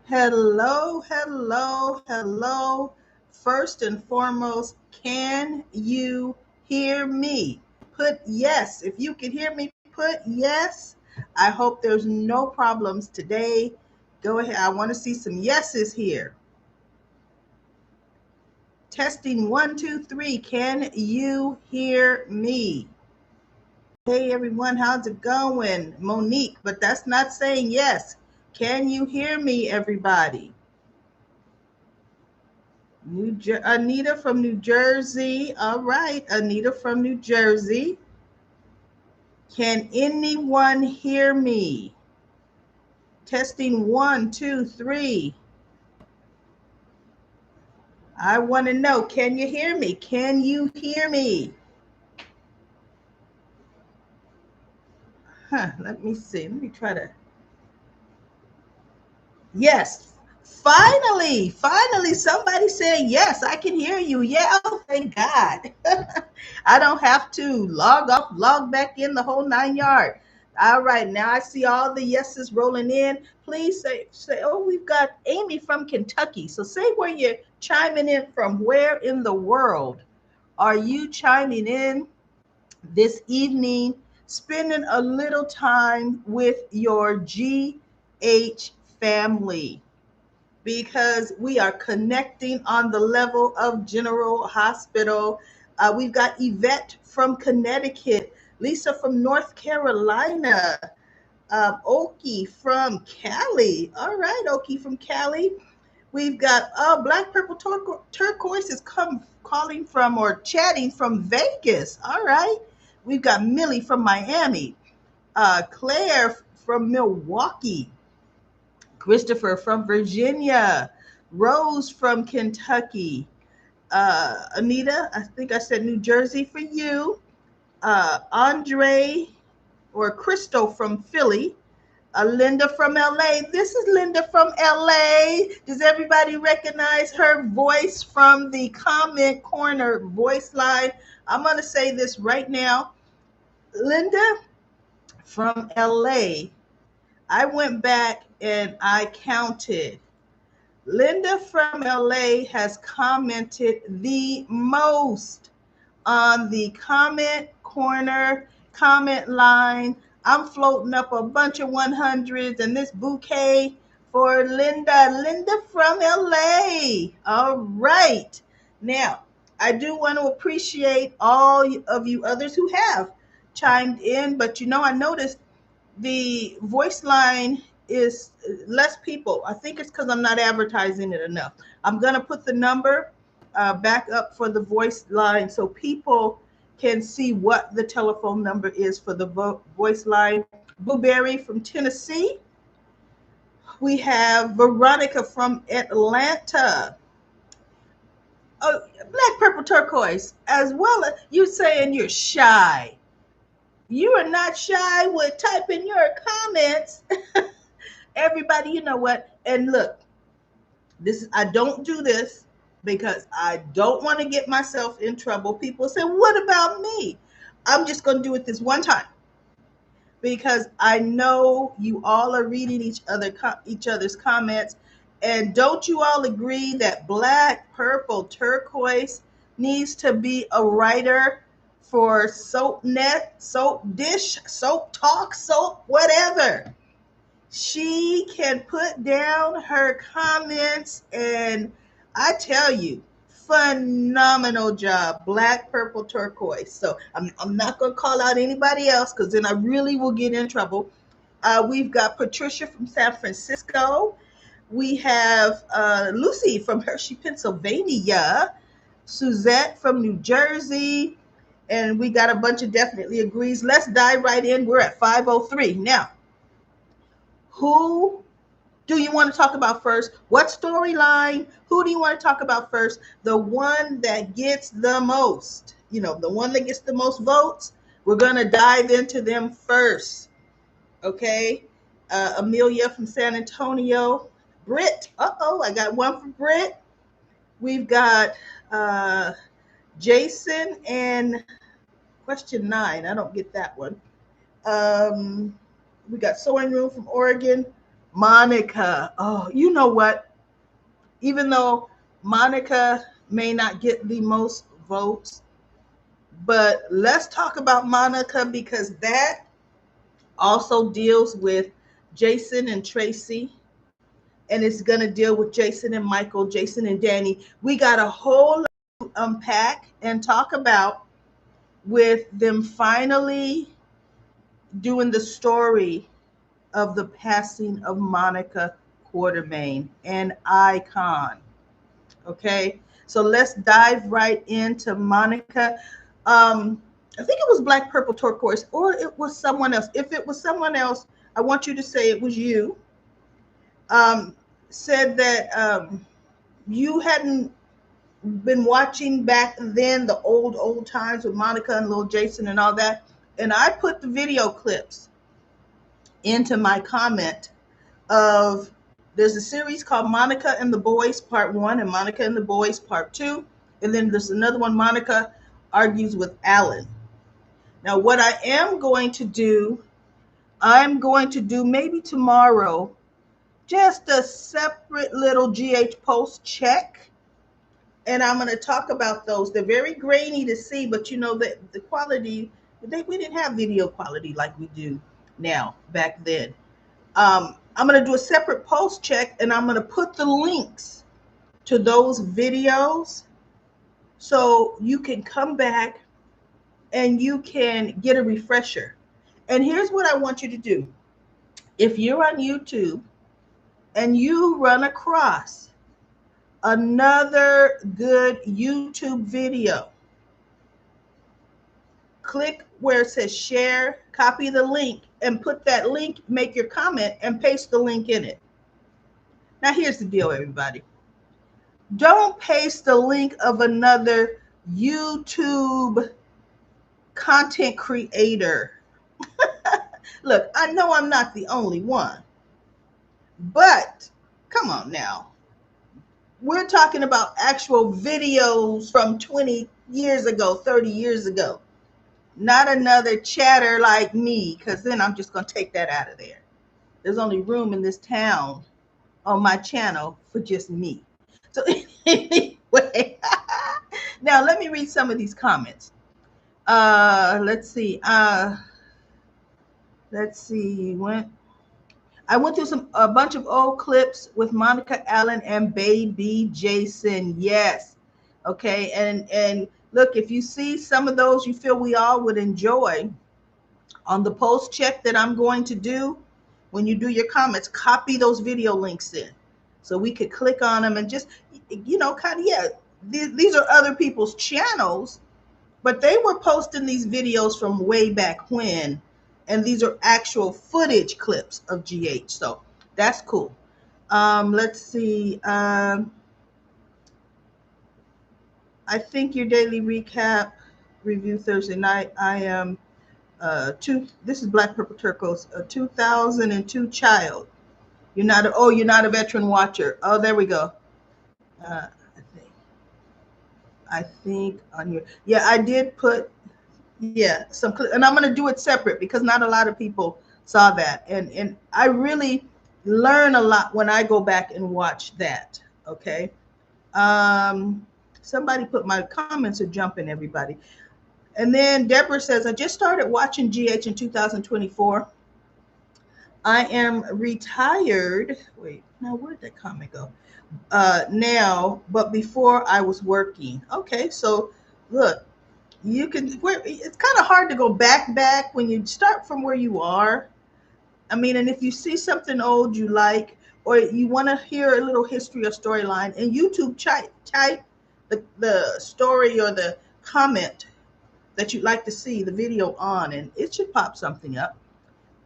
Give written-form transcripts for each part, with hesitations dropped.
Hello, hello, hello. First and foremost, can you hear me? Put yes. If you can hear me, put yes. I hope there's no problems today. Go ahead. I want to see some yeses here. Testing one, two, three. Can you hear me? Hey everyone, how's it going? Monique, but that's not saying yes. Can you hear me, everybody? Anita from New Jersey. All right, Anita from New Jersey. Can anyone hear me? Testing one, two, three. I want to know, can you hear me? Can you hear me? Let me see. Let me try to. Yes. Finally, somebody saying, yes, I can hear you. Yeah, oh, thank God. I don't have to log off, log back in the whole 9 yards. All right, now I see all the yeses rolling in. Please say, oh, we've got Amy from Kentucky. So say where you're chiming in from. Where in the world are you chiming in this evening, spending a little time with your GH family? Because we are connecting on the level of General Hospital. We've got Yvette from Connecticut, Lisa from North Carolina, Oki from Cali. All right, Oki from Cali. We've got Black Purple Turquoise is calling from or chatting from Vegas. All right. We've got Millie from Miami, Claire from Milwaukee, Christopher from Virginia, Rose from Kentucky, Anita, I think I said New Jersey for you, Andre or Crystal from Philly, Linda from LA. This is Linda from LA. Does everybody recognize her voice from the comment corner voice line? I'm going to say this right now. Linda from LA, I went back and I counted. Linda from LA has commented the most on the comment corner, comment line. I'm floating up a bunch of 100s and this bouquet for Linda from LA. All right. Now, I do want to appreciate all of you others who have chimed in, but I noticed the voice line is less people. I think it's because I'm not advertising it enough. I'm going to put the number back up for the voice line so people can see what the telephone number is for the voice line. Blueberry from Tennessee. We have Veronica from Atlanta. Oh, Black Purple Turquoise, as well as you saying you're shy. You are not shy with typing your comments. Everybody, you know what? And look, I don't do this because I don't want to get myself in trouble. People say, "What about me?" I'm just going to do it this one time because I know you all are reading each other's comments. And don't you all agree that Black, Purple, Turquoise needs to be a writer for SoapNet, Soap Dish, Soap Talk, Soap whatever? She can put down her comments, and I tell you, phenomenal job, Black, Purple, Turquoise. So I'm not going to call out anybody else because then I really will get in trouble. We've got Patricia from San Francisco. We have Lucy from Hershey, Pennsylvania. Suzette from New Jersey. And we got a bunch of definitely agrees. Let's dive right in. We're at 5:03 now. Who do you want to talk about first? What storyline? Who do you want to talk about first? The one that gets the most, the one that gets the most votes. We're going to dive into them first. Okay. Amelia from San Antonio. Britt. I got one for Britt. We've got Jason and question 9. I don't get that one. We got Sewing Room from Oregon. Monica. Oh, you know what? Even though Monica may not get the most votes, but let's talk about Monica because that also deals with Jason and Tracy, and it's going to deal with Jason and Michael, Jason and Danny. We got a whole lot to unpack and talk about with them finally doing the story of the passing of Monica Quartermain, an icon. Okay, so let's dive right into Monica. I think it was Black Purple Turquoise, or it was someone else. If it was someone else, I want you to say it was you. Um, Said that you hadn't been watching back then the old times with Monica and little Jason and all that, and I put the video clips into my comment of there's a series called Monica and the Boys Part 1 and Monica and the Boys Part 2, and then there's another one, Monica Argues with Alan. Now what I am going to do, I'm going to do maybe tomorrow just a separate little GH post check, and I'm going to talk about those. They're very grainy to see, but you know that the quality, we didn't have video quality like we do now back then. I'm going to do a separate post check, and I'm going to put the links to those videos so you can come back and you can get a refresher. And here's what I want you to do. If you're on YouTube and you run across another good YouTube video, click where it says share, copy the link, and put that link, make your comment, and paste the link in it. Now, here's the deal, everybody. Don't paste the link of another YouTube content creator. Look, I know I'm not the only one, but come on now. We're talking about actual videos from 20 years ago, 30 years ago. Not another chatter like me, because then I'm just going to take that out of there. There's only room in this town on my channel for just me. So anyway, now let me read some of these comments. Let's see. I went through a bunch of old clips with Monica Allen and baby Jason. Yes. Okay. And look, if you see some of those you feel we all would enjoy, on the post check that I'm going to do, when you do your comments, copy those video links in so we could click on them and just, kind of, these are other people's channels, but they were posting these videos from way back when, and these are actual footage clips of GH. So that's cool. Let's see. I think your daily recap review Thursday night. I am this is Black Purple Turquoise, a 2002 child. You're not a veteran watcher. Oh, there we go. I think on your, I did put, some, and I'm going to do it separate because not a lot of people saw that. And I really learn a lot when I go back and watch that. Okay. Somebody put, my comments are jumping, everybody. And then Deborah says, I just started watching GH in 2024. I am retired. Wait, now where'd that comment go? Now, but before I was working. Okay, so look, you can, it's kind of hard to go back when you start from where you are. I mean, and if you see something old you like, or you want to hear a little history or storyline, and YouTube type the story or the comment that you'd like to see the video on, and it should pop something up.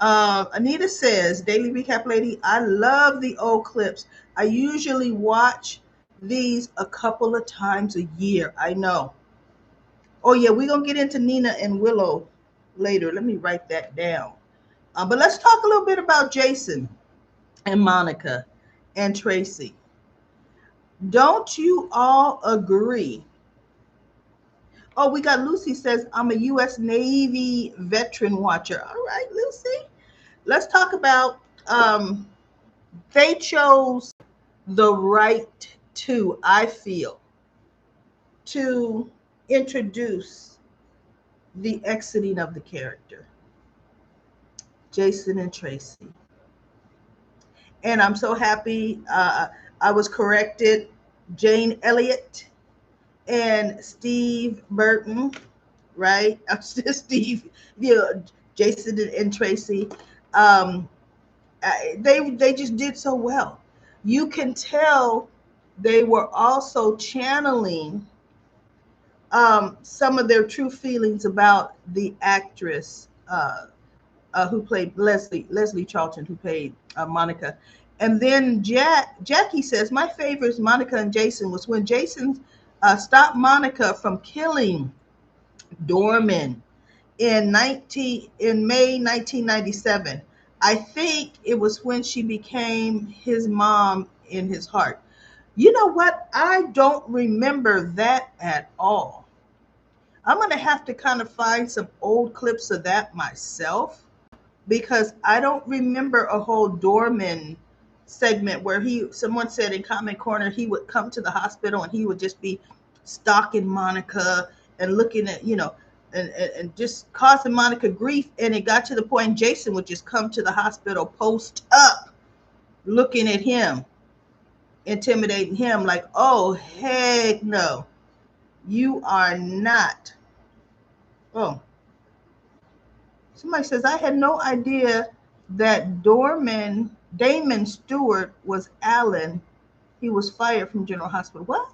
Anita says, Daily Recap Lady, I love the old clips. I usually watch these a couple of times a year. I know. Oh, yeah, we're going to get into Nina and Willow later. Let me write that down. But let's talk a little bit about Jason and Monica and Tracy. Don't you all agree? Oh, we got Lucy says, I'm a U.S. Navy veteran watcher. All right, Lucy. Let's talk about They chose the right to, I feel, to introduce the exiting of the character, Jason and Tracy. And I'm so happy I was corrected. Jane Elliott and Steve Burton, right? Steve, you know, Jason and Tracy. Um, they just did so well. You can tell they were also channeling some of their true feelings about the actress who played Leslie Charlton, who played Monica. And then Jackie says, my favorite Monica and Jason was when Jason stopped Monica from killing Dorman in May 1997. I think it was when she became his mom in his heart. You know what? I don't remember that at all. I'm going to have to kind of find some old clips of that myself because I don't remember a whole Dorman segment where someone said in Comment Corner he would come to the hospital and he would just be stalking Monica and looking at, and just causing Monica grief. And it got to the point Jason would just come to the hospital, post up, looking at him, intimidating him like, oh, heck no, you are not. Oh, somebody says, I had no idea that Damon Stewart was Alan. He was fired from General Hospital. What?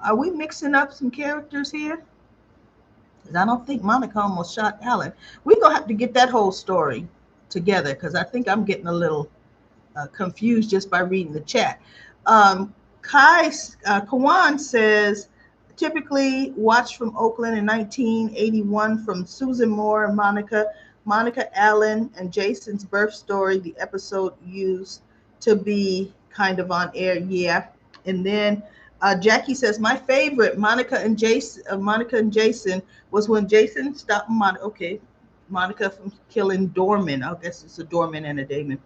Are we mixing up some characters here? Because I don't think Monica almost shot Alan. We're going to have to get that whole story together because I think I'm getting a little confused just by reading the chat. Kawan says, typically watched from Oakland in 1981 from Susan Moore, Monica Allen, and Jason's birth story. The episode used to be kind of on air. Yeah. And then Jackie says, my favorite Monica and Jason was when Jason stopped Monica from killing Dorman. I guess it's a Dorman and a Damon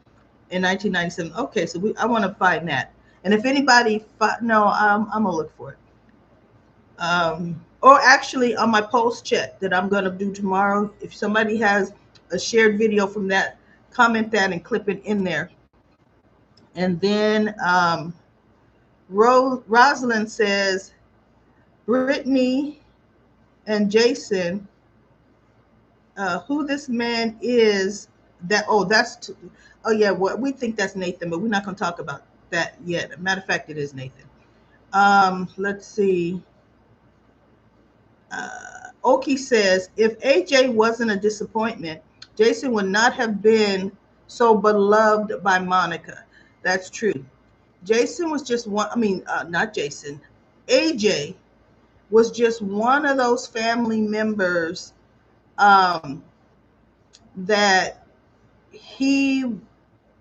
in 1997. Okay, so I want to find that. And if anybody, no, I'm gonna look for it. Or actually on my post chat that I'm gonna do tomorrow, if somebody has a shared video from that, comment that and clip it in there. And then Rosalind says, Brittany and Jason, who this man is, oh yeah, well, we think that's Nathan, but we're not going to talk about that yet. Matter of fact, it is Nathan. Let's see. Oki says, if AJ wasn't a disappointment, Jason would not have been so beloved by Monica. That's true. Jason was just one, not Jason, AJ was just one of those family members that he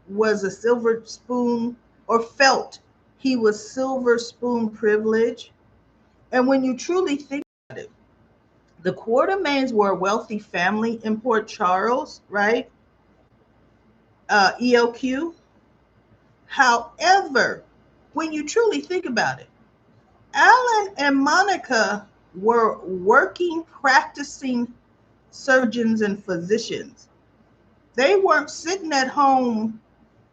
was a silver spoon, or felt he was silver spoon privileged. And when you truly think about it, the Quartermains were a wealthy family in Port Charles, right? ELQ. However, when you truly think about it, Alan and Monica were working, practicing surgeons and physicians. They weren't sitting at home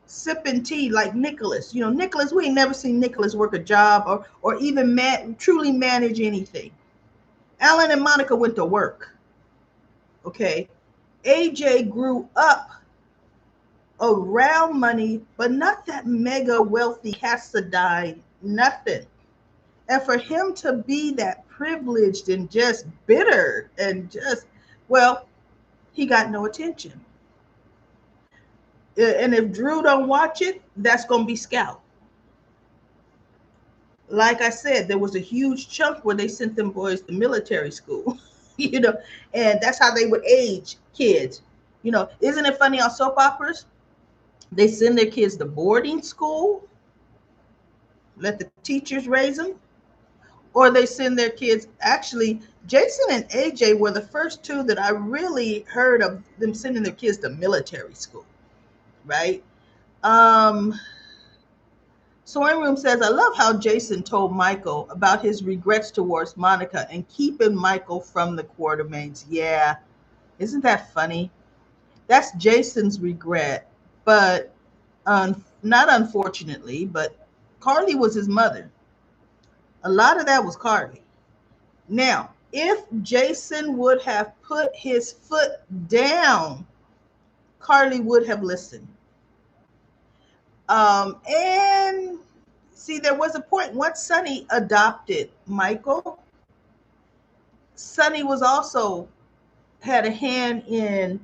sipping tea like Nicholas. Nicholas, we ain't never seen Nicholas work a job or even truly manage anything. Alan and Monica went to work. Okay. AJ grew up around money, but not that mega wealthy Cassadine, nothing. And for him to be that privileged and just bitter and just, well, he got no attention. And if Drew don't watch it, that's going to be Scout. Like I said, there was a huge chunk where they sent them boys to military school, and that's how they would age kids. Isn't it funny on soap operas? They send their kids to boarding school, let the teachers raise them, or they send their kids. Actually, Jason and AJ were the first two that I really heard of them sending their kids to military school, right? Um, Soaring Room says, I love how Jason told Michael about his regrets towards Monica and keeping Michael from the Quartermains. Yeah, isn't that funny? That's Jason's regret, but not unfortunately, but Carly was his mother. A lot of that was Carly. Now, if Jason would have put his foot down, Carly would have listened. And see, there was a point once Sonny adopted Michael. Sonny was also had a hand in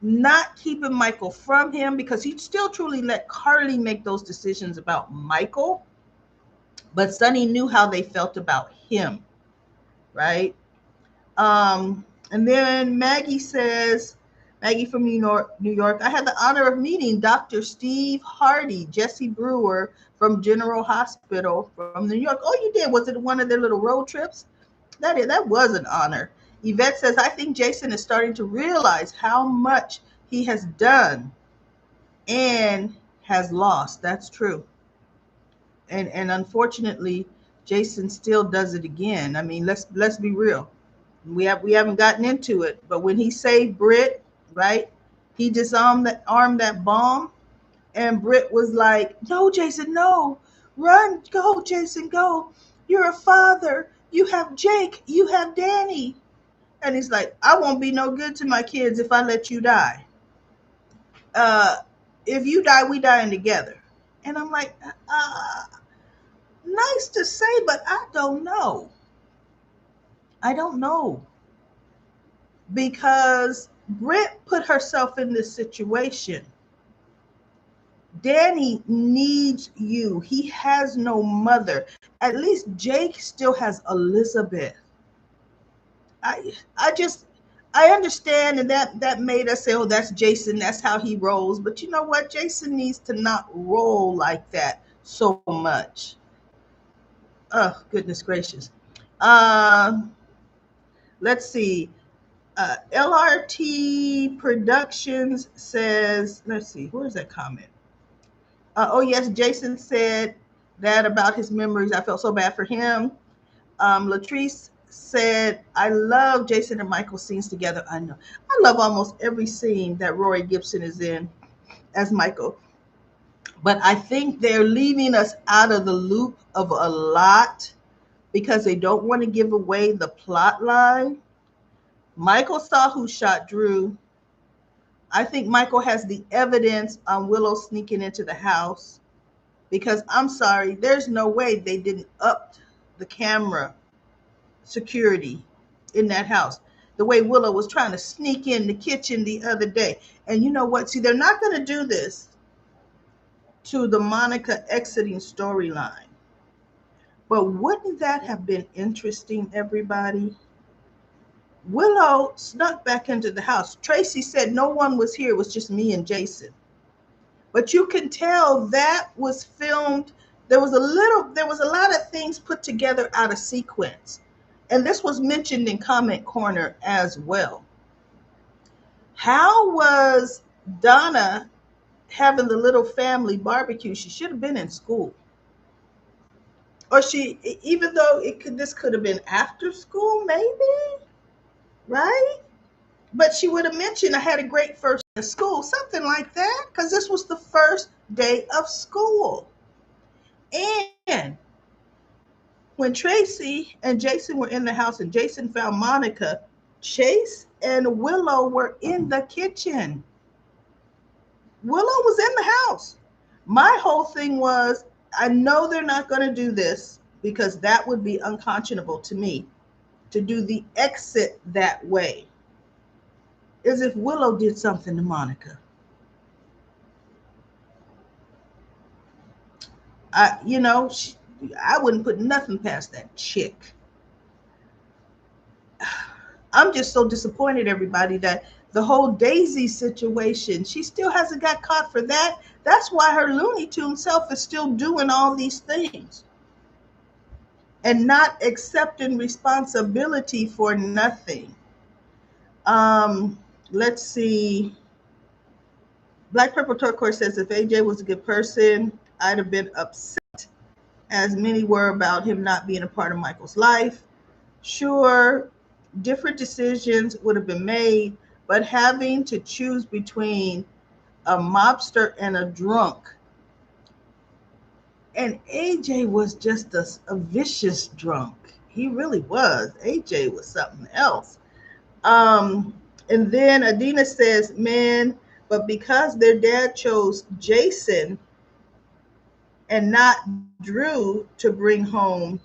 not keeping Michael from him because he still truly let Carly make those decisions about Michael. But Sonny knew how they felt about him, right? And then Maggie says, Maggie from New York, I had the honor of meeting Dr. Steve Hardy, Jesse Brewer from General Hospital from New York. Oh, you did? Was it one of their little road trips? That was an honor. Yvette says, I think Jason is starting to realize how much he has done and has lost. That's true. And unfortunately, Jason still does it again. I mean, let's be real. We haven't gotten into it, but when he saved Britt, right? He disarmed armed that bomb, and Britt was like, "No, Jason, no, run, go, Jason, go. You're a father. You have Jake. You have Danny." And he's like, "I won't be no good to my kids if I let you die. Uh, if you die, we dying together." And I'm like, nice to say, but I don't know. I don't know because Britt put herself in this situation. Danny needs you. He has no mother. At least Jake still has Elizabeth. I just I understand, and that made us say, "Oh, that's Jason. That's how he rolls." But you know what? Jason needs to not roll like that so much. Oh, goodness gracious. Uh, let's see. LRT Productions says, let's see, where's that comment? Oh, yes, Jason said that about his memories. I felt so bad for him. Latrice said, I love Jason and Michael scenes together. I know. I love almost every scene that Rory Gibson is in as Michael. But I think they're leaving us out of the loop of a lot because they don't want to give away the plot line. Michael saw who shot Drew. I think Michael has the evidence on Willow sneaking into the house because I'm sorry, there's no way they didn't up the camera security in that house. The way Willow was trying to sneak in the kitchen the other day. And you know what? See, they're not going to do this to the Monica exiting storyline. But wouldn't that have been interesting, everybody? Willow snuck back into the house. Tracy said no one was here. It was just me and Jason. But you can tell that was filmed. There was a lot of things put together out of sequence. And this was mentioned in Comment Corner as well. How was Donna having the little family barbecue? She should have been in school. Or even though this could have been after school, maybe, right? But she would have mentioned I had a great first day of school, something like that, because this was the first day of school. And when Tracy and Jason were in the house and Jason found Monica, Chase and Willow were in the kitchen. Willow was in the house. My whole thing was, I know they're not going to do this because that would be unconscionable to me to do the exit that way. As if Willow did something to Monica. I wouldn't put nothing past that chick. I'm just so disappointed, everybody, that the whole Daisy situation, she still hasn't got caught for that. That's why her Looney Tune self is still doing all these things and not accepting responsibility for nothing. Let's see. Black Purple Turquoise says, if AJ was a good person, I'd have been upset, as many were, about him not being a part of Michael's life. Sure, different decisions would have been made, but having to choose between a mobster and a drunk. And AJ was just a vicious drunk. He really was. AJ was something else. Um, and then Adina says, man, but because their dad chose Jason and not Drew to bring home,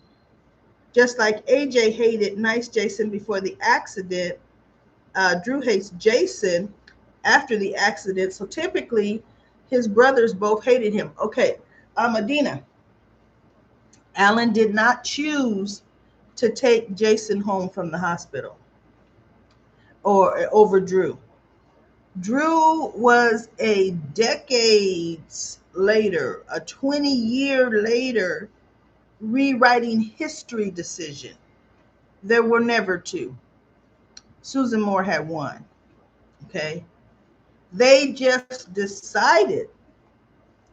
just like AJ hated Nice Jason before the accident, Drew hates Jason after the accident. So typically, his brothers both hated him. Okay, Adina, Alan did not choose to take Jason home from the hospital or over Drew. Drew was a decades later, a 20-year later, rewriting history decision. There were never two. Susan Moore had one. Okay. They just decided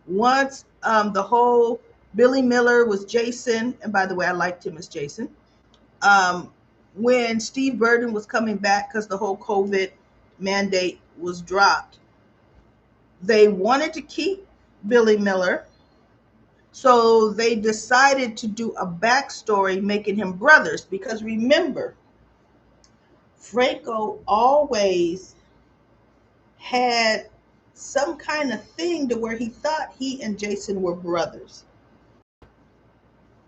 once the whole Billy Miller was Jason, and by the way, I liked him as Jason. Um, when Steve Burden was coming back because the whole COVID mandate was dropped, they wanted to keep Billy Miller. So they decided to do a backstory making him brothers because remember, Franco always had some kind of thing to where he thought he and Jason were brothers.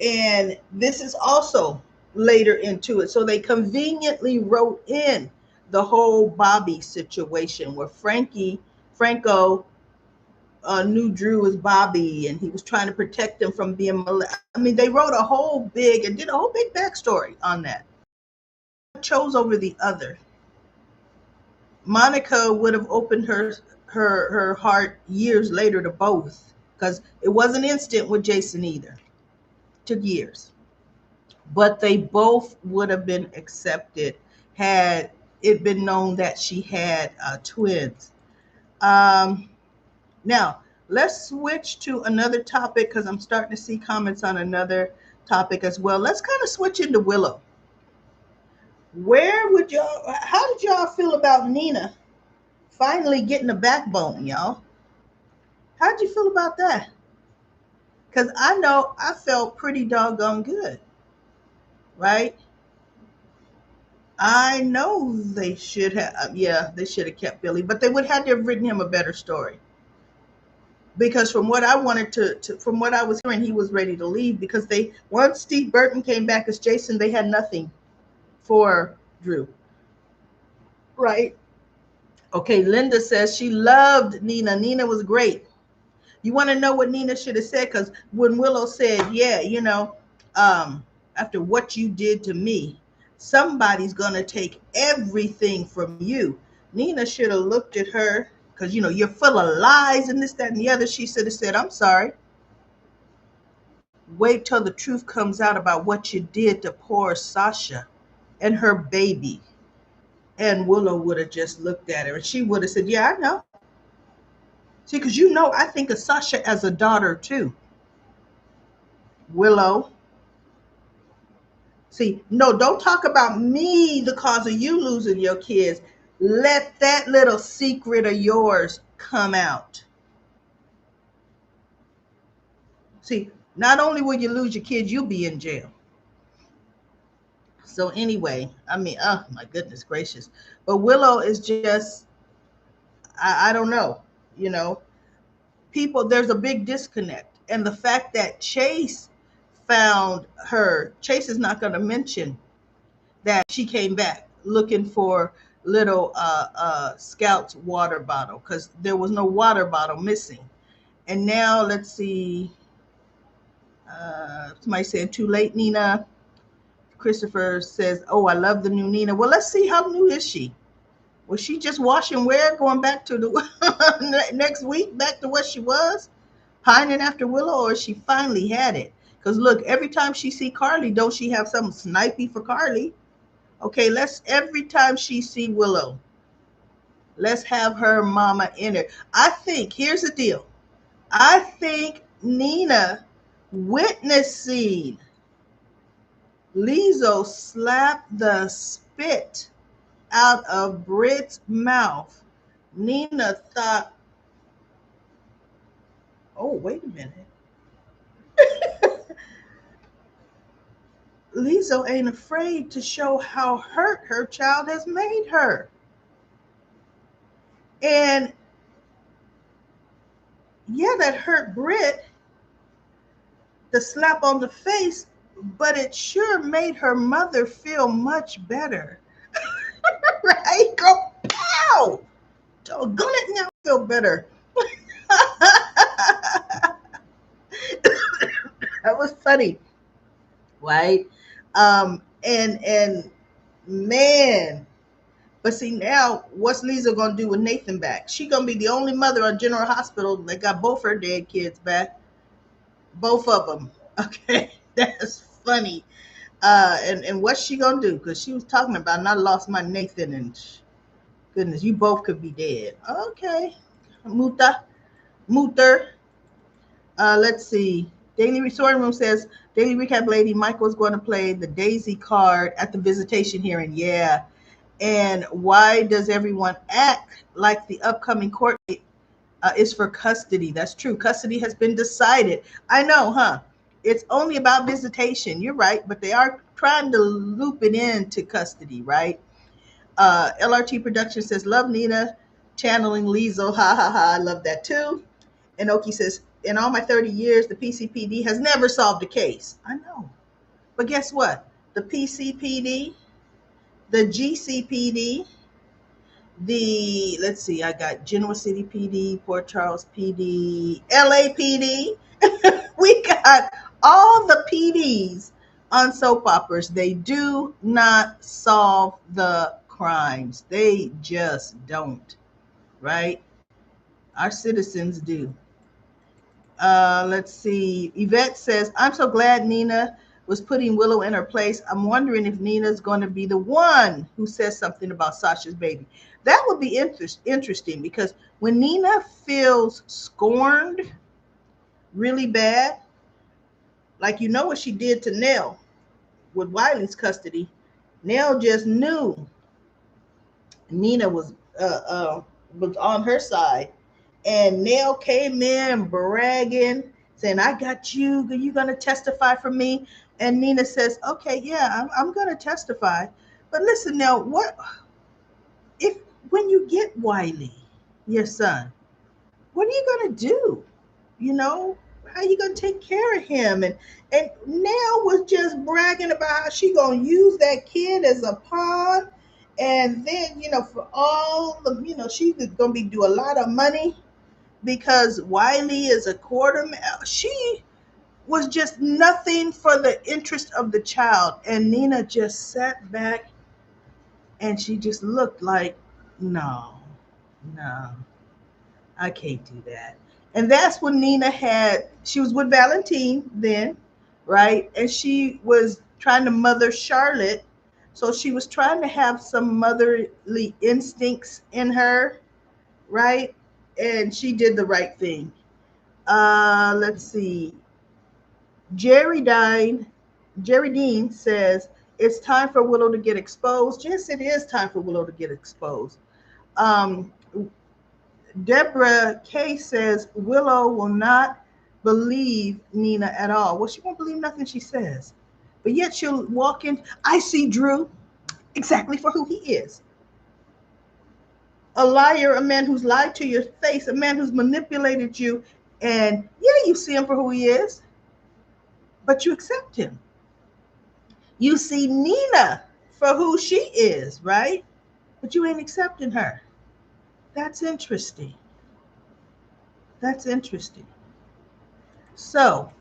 And this is also later into it. So they conveniently wrote in the whole Bobby situation where Franco knew Drew as Bobby and he was trying to protect him from being molested. I mean, they wrote a whole big and did a whole big backstory on that. Chose over the other. Monica would have opened her heart years later to both because it wasn't instant with Jason either. It took years. But they both would have been accepted had it been known that she had twins. Now, let's switch to another topic because I'm starting to see comments on another topic as well. Let's kind of switch into Willow. How did y'all feel about Nina finally getting a backbone, y'all? How'd you feel about that? Because I know I felt pretty doggone good, right? I know they should have, they should have kept Billy, but they would have had to have written him a better story. Because from what I from what I was hearing, he was ready to leave because once Steve Burton came back as Jason, they had nothing for Drew, right? Okay, Linda says she loved Nina. Nina was great. You want to know what Nina should have said? Because when Willow said, yeah, after what you did to me, somebody's going to take everything from you. Nina should have looked at her because, you're full of lies and this, that, and the other. She should have said, I'm sorry. Wait till the truth comes out about what you did to poor Sasha and her baby. And Willow would have just looked at her and she would have said, yeah, I know. See, because I think of Sasha as a daughter too. Willow. See, no, don't talk about me, the cause of you losing your kids. Let that little secret of yours come out. See, not only will you lose your kids, you'll be in jail. So anyway, I mean, oh my goodness gracious. But Willow is just, I don't know, people, there's a big disconnect. And the fact that Chase found her, Chase is not going to mention that she came back looking for little Scout's water bottle because there was no water bottle missing. And now let's see, somebody said too late, Nina. Christopher says, oh, I love the new Nina. Well, let's see, how new is she? Was she just wash and wear, going back to the next week, back to what she was, pining after Willow, or she finally had it? Because look, every time she see Carly, don't she have something snipey for Carly? Okay, every time she see Willow, Let's have her mama in it. I think, here's the deal. I think Nina witnessing Lizzo slap the spit out of Britt's mouth. Nina thought, oh, wait a minute. Lizzo ain't afraid to show how hurt her child has made her. And yeah, that hurt Britt, the slap on the face, but it sure made her mother feel much better. Right? Go pow! Doggone it, now I feel better. That was funny, right? And man, but see now, what's Lisa gonna do with Nathan back? She gonna be the only mother on General Hospital that got both her dead kids back, both of them. Okay, that's funny. And what's she gonna do? Because she was talking about, and I lost my Nathan, and goodness, you both could be dead. Okay, Muta, Muter. Let's see. Daily Resorting Room says, Daily Recap Lady, Michael's going to play the Daisy card at the visitation hearing. Yeah. And why does everyone act like the upcoming court is for custody? That's true. Custody has been decided. I know, huh? It's only about visitation. You're right. But they are trying to loop it into custody, right? LRT Production says, love Nina channeling Lizzo. Ha ha ha. I love that too. And Oki says, in all my 30 years, the PCPD has never solved a case. I know. But guess what? The PCPD, the GCPD, let's see, I got Genoa City PD, Port Charles PD, LAPD. We got all the PDs on soap operas. They do not solve the crimes. They just don't, right? Our citizens do. Let's see. Yvette says, I'm so glad Nina was putting Willow in her place. I'm wondering if Nina's going to be the one who says something about Sasha's baby. That would be interesting because when Nina feels scorned really bad, like you know what she did to Nell with Wiley's custody, Nell just knew Nina was on her side. And Nell came in bragging, saying, I got you. Are you going to testify for me? And Nina says, okay, yeah, I'm going to testify. But listen, Nell, what if when you get Wiley, your son, what are you going to do? You know, how are you going to take care of him? And Nell was just bragging about how she going to use that kid as a pawn. And then, for all the, she's going to be do a lot of money because Wiley is a quarterman. She was just nothing for the interest of the child. And Nina just sat back and she just looked like, no, I can't do that. And that's when she was with Valentine then, right? And she was trying to mother Charlotte. So she was trying to have some motherly instincts in her, right? And she did the right thing. Let's see. Jerry Dean says it's time for Willow to get exposed. Yes, it is time for Willow to get exposed. Um, Deborah K says Willow will not believe Nina at all. Well, she won't believe nothing she says. But yet she'll walk in. I see Drew exactly for who he is. A liar, a man who's lied to your face, a man who's manipulated you. And yeah, you see him for who he is, but you accept him. You see Nina for who she is, right? But you ain't accepting her. That's interesting. That's interesting. So,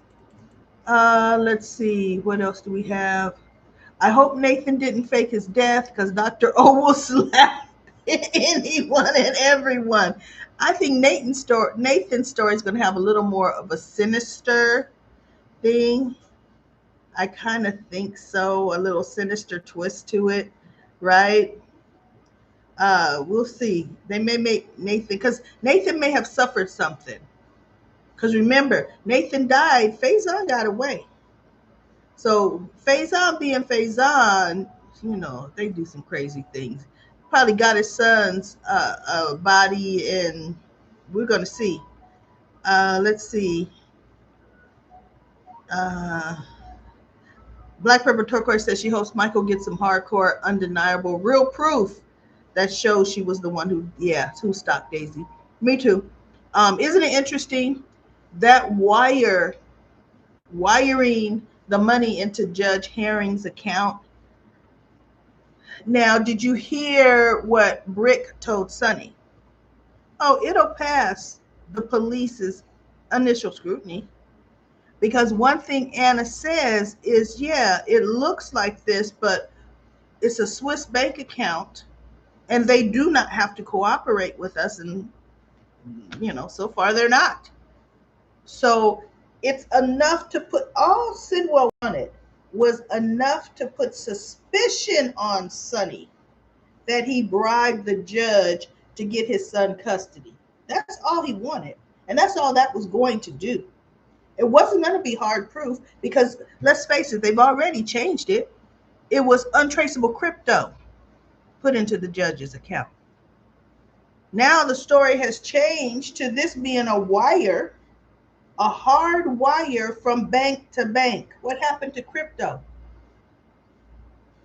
let's see. What else do we have? I hope Nathan didn't fake his death because Dr. O will slap anyone and everyone. I think Nathan's story is going to have a little more of a sinister thing. I kind of think so. A little sinister twist to it, right? We'll see. They may make Nathan, because Nathan may have suffered something. Because remember, Nathan died, Faison got away. So Faison being Faison, they do some crazy things. Probably got his son's body, and we're gonna see. Let's see. Uh, Black Pepper Turquoise says she hopes Michael gets some hardcore, undeniable, real proof that shows she was the one who stalked Daisy. Me too. Isn't it interesting that wiring the money into Judge Herring's account? Now, did you hear what Britt told Sonny? Oh, it'll pass the police's initial scrutiny. Because one thing Anna says is, yeah, it looks like this, but it's a Swiss bank account, and they do not have to cooperate with us. And, so far they're not. So it's enough to put, all Sidwell wanted was enough to put suspicion on Sonny that he bribed the judge to get his son custody. That's all he wanted. And that's all that was going to do. It wasn't going to be hard proof because, let's face it, they've already changed it. It was untraceable crypto put into the judge's account. Now the story has changed to this being a wire, a hard wire from bank to bank. What happened to crypto?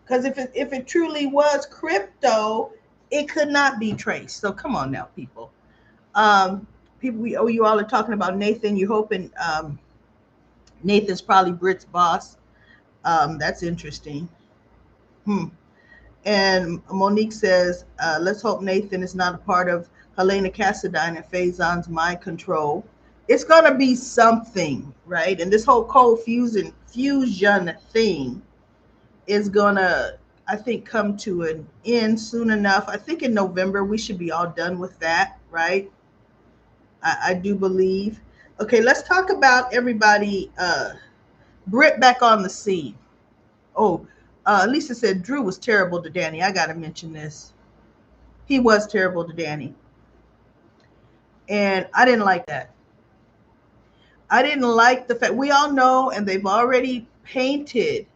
Because if it truly was crypto, it could not be traced. So come on now, people. You all are talking about Nathan. You're hoping Nathan's probably Britt's boss. That's interesting. And Monique says, let's hope Nathan is not a part of Helena Cassadine and Faison's mind control. It's going to be something, right? And this whole cold fusion thing is going to, I think, come to an end soon enough. I think in November we should be all done with that, right? I do believe. Okay, let's talk about everybody. Britt back on the scene. Oh, Lisa said Drew was terrible to Danny. I got to mention this. He was terrible to Danny. And I didn't like that. I didn't like the fact, we all know, and they've already painted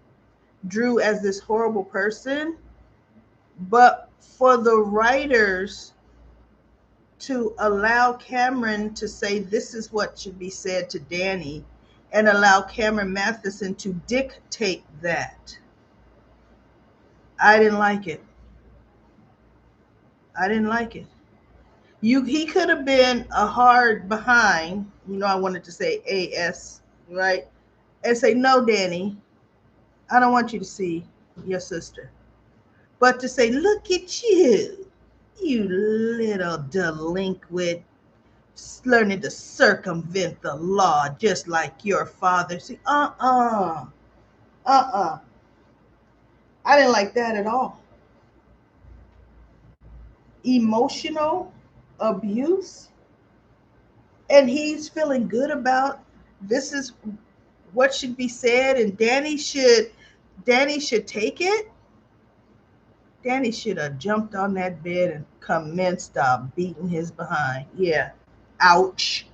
Drew as this horrible person. But for the writers to allow Cameron to say this is what should be said to Danny and allow Cameron Matheson to dictate that, I didn't like it. I didn't like it. He could have been a hard behind, I wanted to say AS, right? And say, no, Danny, I don't want you to see your sister. But to say, look at you little delinquent, learning to circumvent the law just like your father. See, I didn't like that at all. Emotional abuse, and he's feeling good about this is what should be said, and Danny should take it. Danny should have jumped on that bed and commenced beating his behind. Yeah, ouch.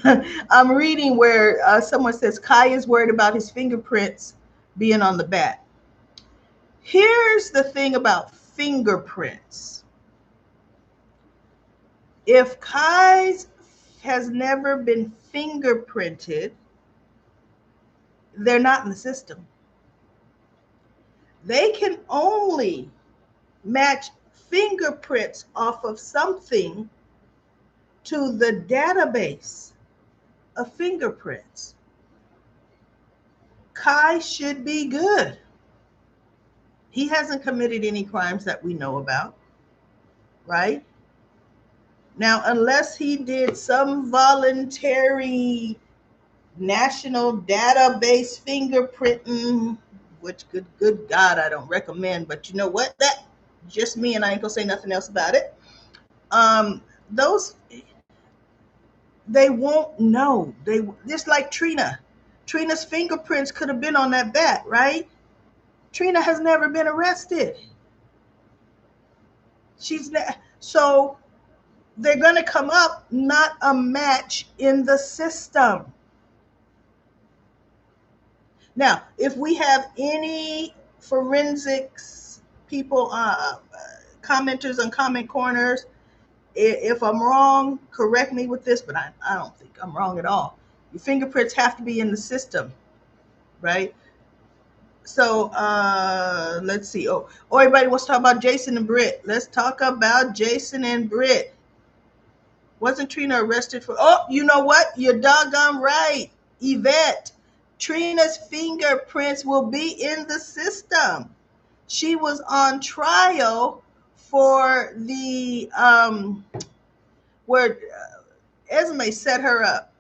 I'm reading where someone says Kai is worried about his fingerprints being on the bat. Here's the thing about fingerprints. If Kai's has never been fingerprinted, they're not in the system. They can only match fingerprints off of something to the database of fingerprints. Kai should be good. He hasn't committed any crimes that we know about, right? Now, unless he did some voluntary national database fingerprinting, which good God, I don't recommend, but you know what? That just me, and I ain't gonna say nothing else about it. Those, they won't know. They just like Trina. Trina's fingerprints could have been on that bat, right? Trina has never been arrested. She's not, so they're going to come up not a match in the system. Now, if we have any forensics people, commenters on comment corners, if I'm wrong, correct me with this, but I don't think I'm wrong at all. Your fingerprints have to be in the system, right? So let's see. Oh, everybody wants to talk about Jason and Britt. Let's talk about Jason and Britt. Wasn't Trina arrested for? Oh, you know what? You're doggone right, Yvette. Trina's fingerprints will be in the system. She was on trial for the where Esme set her up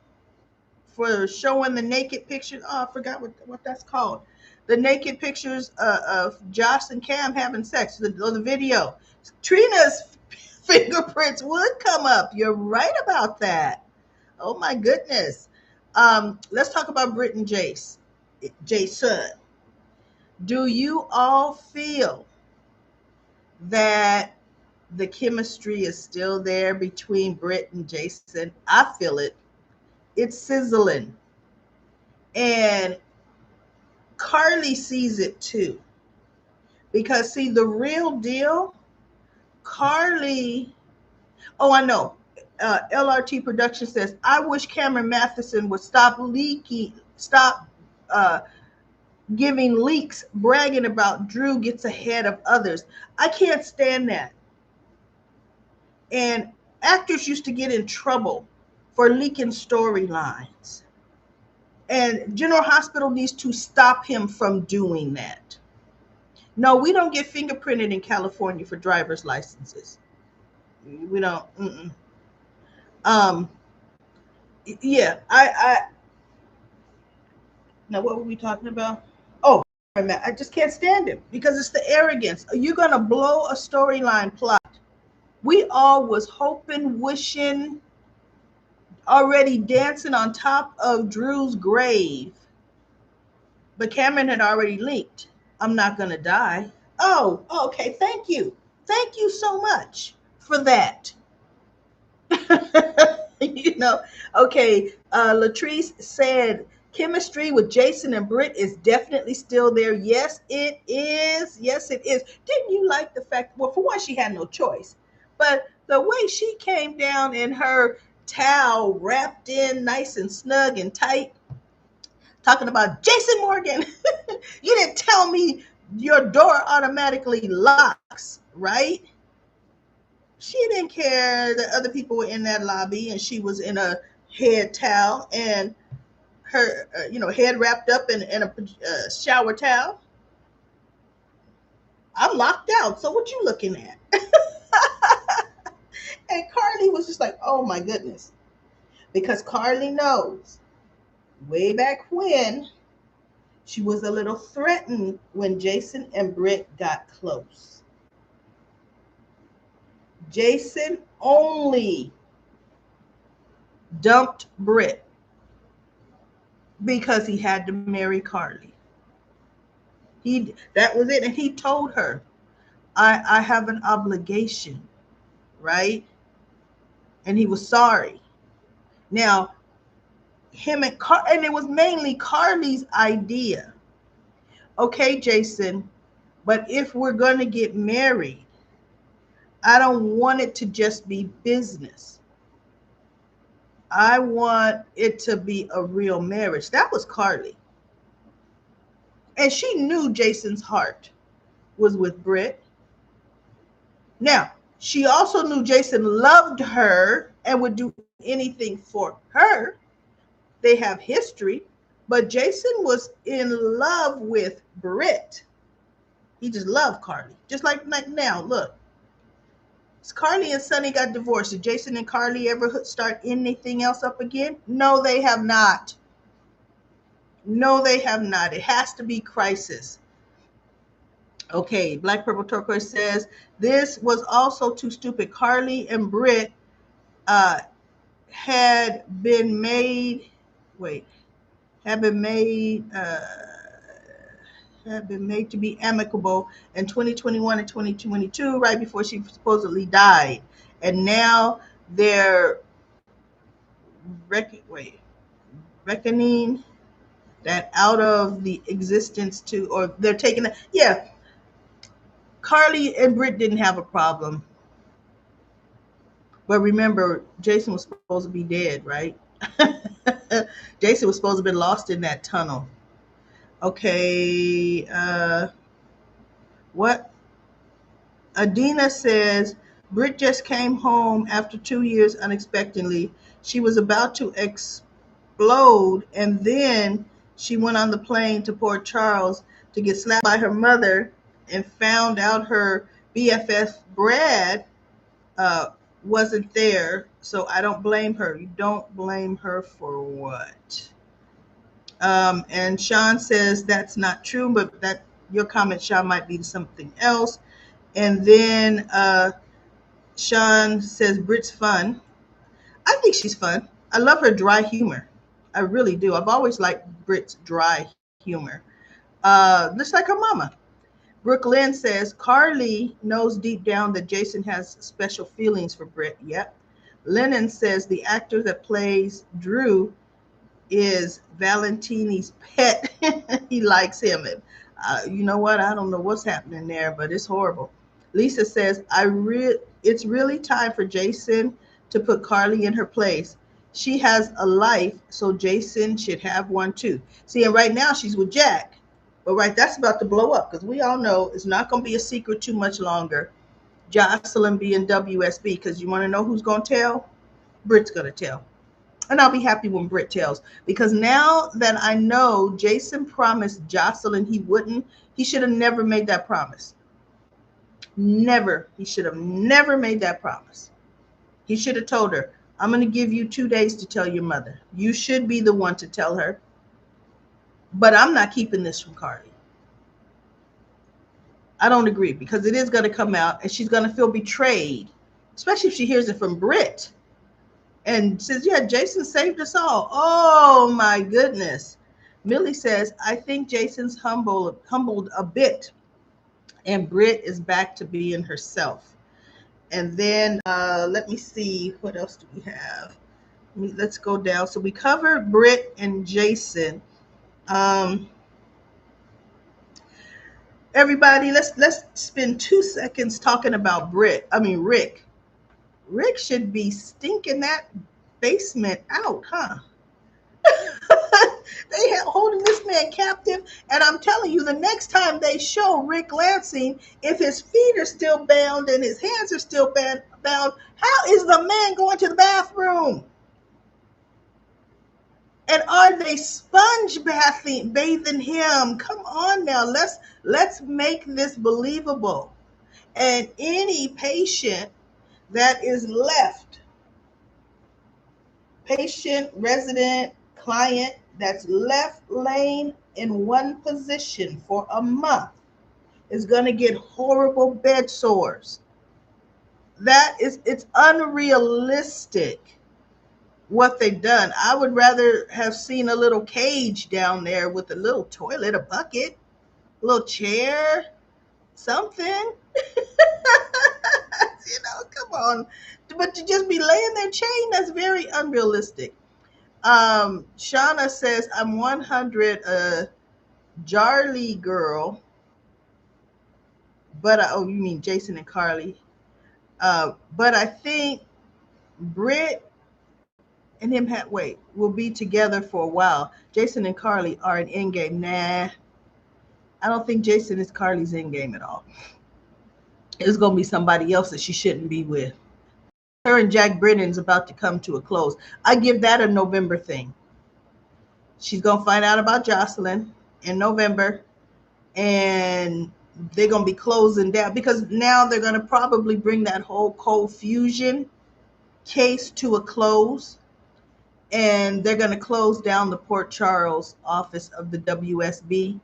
for showing the naked pictures. Oh, I forgot what that's called. The naked pictures of Josh and Cam having sex, or the video. Trina's fingerprints would come up. You're right about that. Oh my goodness. Let's talk about Britt and Jason. Do you all feel that the chemistry is still there between Britt and Jason? I feel it. It's sizzling. And Carly sees it too. Because, see, the real deal, Carly, oh, I know. LRT Production says, I wish Cameron Matheson would stop uh, giving leaks, bragging about Drew gets ahead of others. I can't stand that. And actors used to get in trouble for leaking storylines. And General Hospital needs to stop him from doing that. No, we don't get fingerprinted in California for driver's licenses. We don't. Um, yeah, now what were we talking about? Oh, I just can't stand it because it's the arrogance. You're going to blow a storyline plot. We all was hoping, wishing, already dancing on top of Drew's grave. But Cameron had already leaked. I'm not going to die. Oh, okay. Thank you. Thank you so much for that. Okay. Latrice said chemistry with Jason and Britt is definitely still there. Yes, it is. Yes, it is. Didn't you like the fact, well, for one, she had no choice, but the way she came down in her towel wrapped in nice and snug and tight, talking about Jason Morgan. You didn't tell me your door automatically locks, right? She didn't care that other people were in that lobby and she was in a head towel and her, head wrapped up in a shower towel. I'm locked out. So what you looking at? And Carly was just like, oh my goodness. Because Carly knows way back when she was a little threatened when Jason and Britt got close. Jason only dumped Britt because he had to marry Carly. That was it. And he told her, I have an obligation, right? And he was sorry. Now, and it was mainly Carly's idea. Okay, Jason, but if we're going to get married, I don't want it to just be business. I want it to be a real marriage. That was Carly. And she knew Jason's heart was with Britt. Now, she also knew Jason loved her and would do anything for her. They have history, but Jason was in love with Britt. He just loved Carly. Just like now, look. Carly and Sonny got divorced. Did Jason and Carly ever start anything else up again? No, they have not. No, they have not. It has to be crisis. Okay, Black Purple Turquoise says, this was also too stupid. Carly and Britt had been made, had been made to be amicable in 2021 and 2022, right before she supposedly died. And now they're reckoning that out of the existence to, or they're taking it. Yeah, Carly and Britt didn't have a problem. But remember, Jason was supposed to be dead, right? Jason was supposed to be lost in that tunnel. Okay, what? Adina says, Britt just came home after 2 years unexpectedly. She was about to explode, and then she went on the plane to Port Charles to get slapped by her mother and found out her BFF Brad uh, wasn't there. So I don't blame her. You don't blame her for what? And Sean says that's not true, but that your comment, Sean, might be something else. And then Sean says Britt's fun. I think she's fun. I love her dry humor. I really do. I've always liked Britt's dry humor. Just like her mama. Brooke Lynn says Carly knows deep down that Jason has special feelings for Britt. Yep. Lennon says the actor that plays Drew is Valentini's pet. He likes him. And, you know what? I don't know what's happening there, but it's horrible. Lisa says, it's really time for Jason to put Carly in her place. She has a life, so Jason should have one too. See, and right now she's with Jack. But right, that's about to blow up because we all know it's not going to be a secret too much longer. Jocelyn being WSB, because you want to know who's going to tell? Britt's going to tell. And I'll be happy when Britt tells, because now that I know Jason promised Jocelyn he wouldn't, he should have never made that promise. Never. He should have never made that promise. He should have told her, I'm going to give you 2 days to tell your mother. You should be the one to tell her. But I'm not keeping this from Carly. I don't agree, because it is going to come out and she's going to feel betrayed, especially if she hears it from Britt. And says, yeah, Jason saved us all. Oh, my goodness. Millie says, I think Jason's humbled a bit, and Britt is back to being herself. And then let me see, what else do we have? Let's go down. So we covered Britt and Jason. Everybody, let's spend 2 seconds talking about Rick. Rick should be stinking that basement out, huh? They have holding this man captive, and I'm telling you, the next time they show Rick Lansing, if his feet are still bound and his hands are still bound, how is the man going to the bathroom? And are they sponge bathing him? Come on now, let's make this believable. And any patient that is left, patient, resident, client that's left laying in one position for a month is going to get horrible bed sores. It's unrealistic what they've done. I would rather have seen a little cage down there with a little toilet, a bucket, a little chair, something. Come on. But to just be laying there chained, that's very unrealistic. Shauna says, I'm 100 a Jarly girl. But, you mean Jason and Carly. But I think Britt and him will be together for a while. Jason and Carly are an endgame. Nah, I don't think Jason is Carly's endgame at all. It's going to be somebody else that she shouldn't be with. Her and Jack Brennan's about to come to a close. I give that a November thing. She's going to find out about Jocelyn in November, and they're going to be closing down, because now they're going to probably bring that whole cold fusion case to a close, and they're going to close down the Port Charles office of the WSB,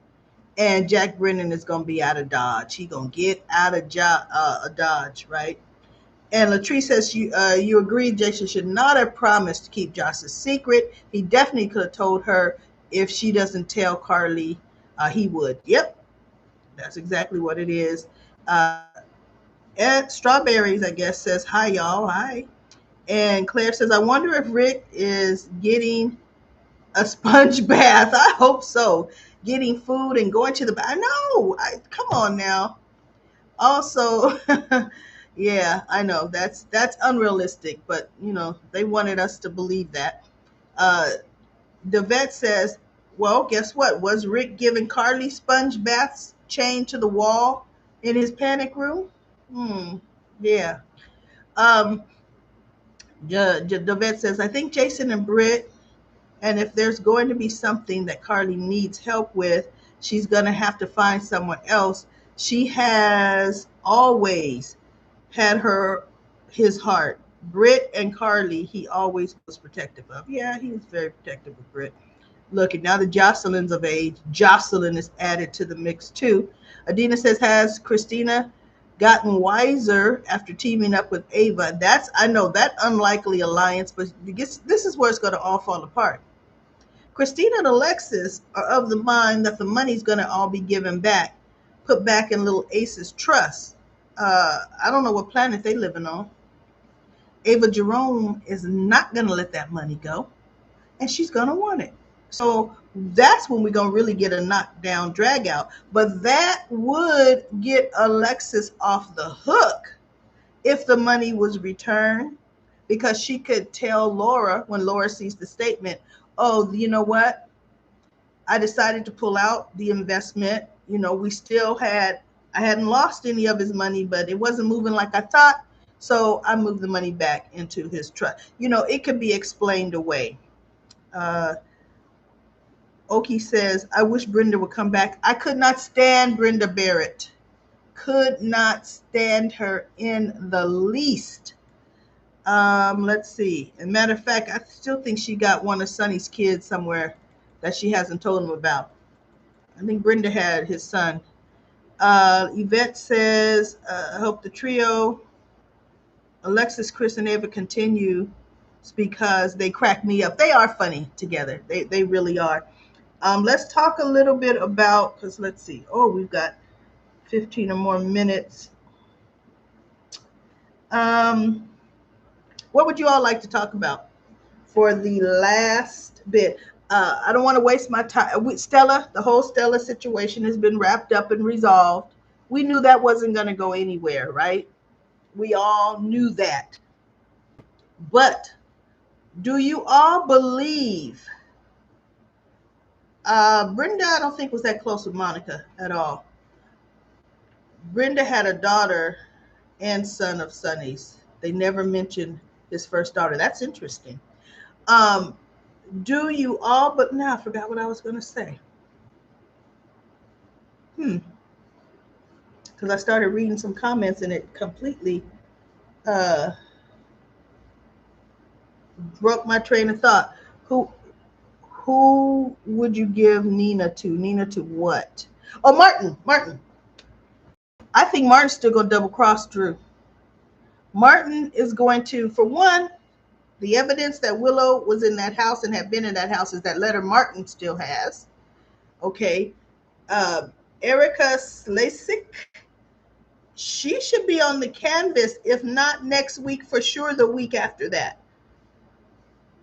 and Jack Brennan is going to be out of Dodge. He's going to get out of Dodge, right? And Latrice says, you agree Jason should not have promised to keep Josh's secret. He definitely could have told her if she doesn't tell Carly, he would. Yep. That's exactly what it is. Uh, Ed Strawberries, I guess, says, hi, y'all. Hi. And Claire says, I wonder if Rick is getting a sponge bath. I hope so. Getting food and going to the bath. No, come on now. Also, yeah, I know that's unrealistic, but they wanted us to believe that. Uh, the vet says, well, guess what? Was Rick giving Carly sponge baths chained to the wall in his panic room? Hmm. Yeah. Um, the vet says, I think Jason and Britt, and if there's going to be something that Carly needs help with, she's going to have to find someone else. She has always had his heart. Britt and Carly, he always was protective of. Yeah, he was very protective of Britt. Look, and now that Jocelyn's of age, Jocelyn is added to the mix too. Adina says, has Christina gotten wiser after teaming up with Ava? I know that unlikely alliance, but this is where it's going to all fall apart. Christina and Alexis are of the mind that the money's going to all be given back, put back in little Ace's trust. I don't know what planet they living on. Ava Jerome is not going to let that money go, and she's going to want it. So that's when we're going to really get a knockdown drag out. But that would get Alexis off the hook if the money was returned, because she could tell Laura when Laura sees the statement, oh, you know what? I decided to pull out the investment. I hadn't lost any of his money, but it wasn't moving like I thought. So I moved the money back into his trust. It could be explained away. Oki says, I wish Brenda would come back. I could not stand Brenda Barrett. Could not stand her in the least. Let's see. As a matter of fact, I still think she got one of Sonny's kids somewhere that she hasn't told him about. I think Brenda had his son. Yvette says, I hope the trio, Alexis, Chris, and Ava continue because they crack me up. They are funny together. They really are. Let's talk a little bit about, because let's see. Oh, we've got 15 or more minutes. What would you all like to talk about for the last bit? I don't want to waste my time. The whole Stella situation has been wrapped up and resolved. We knew that wasn't going to go anywhere, right? We all knew that. But do you all believe Brenda, I don't think was that close with Monica at all. Brenda had a daughter and son of Sonny's. They never mentioned his first daughter. That's interesting. Do you all, but now I forgot what I was going to say. Because I started reading some comments and it completely broke my train of thought. Who would you give Nina to? Nina to what? Oh, Martin. I think Martin's still going to double cross Drew. Martin is going to, for one, the evidence that Willow was in that house and had been in that house is that letter Martin still has. Okay. Erica Slasik, she should be on the canvas, if not next week, for sure the week after that.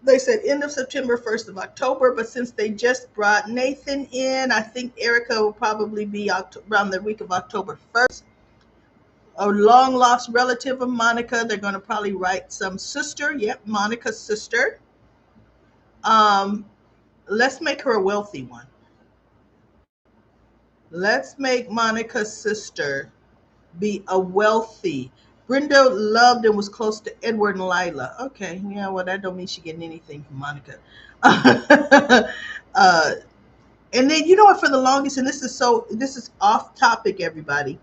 They said end of September, 1st of October, but since they just brought Nathan in, I think Erica will probably be around the week of October 1st. A long lost relative of Monica. They're going to probably write some sister. Yep, Monica's sister. Let's make her a wealthy one. Let's make Monica's sister be a wealthy. Brenda loved and was close to Edward and Lila. Okay, yeah, well, that don't mean she getting anything from Monica. And then, what, for the longest, and this is off topic, everybody.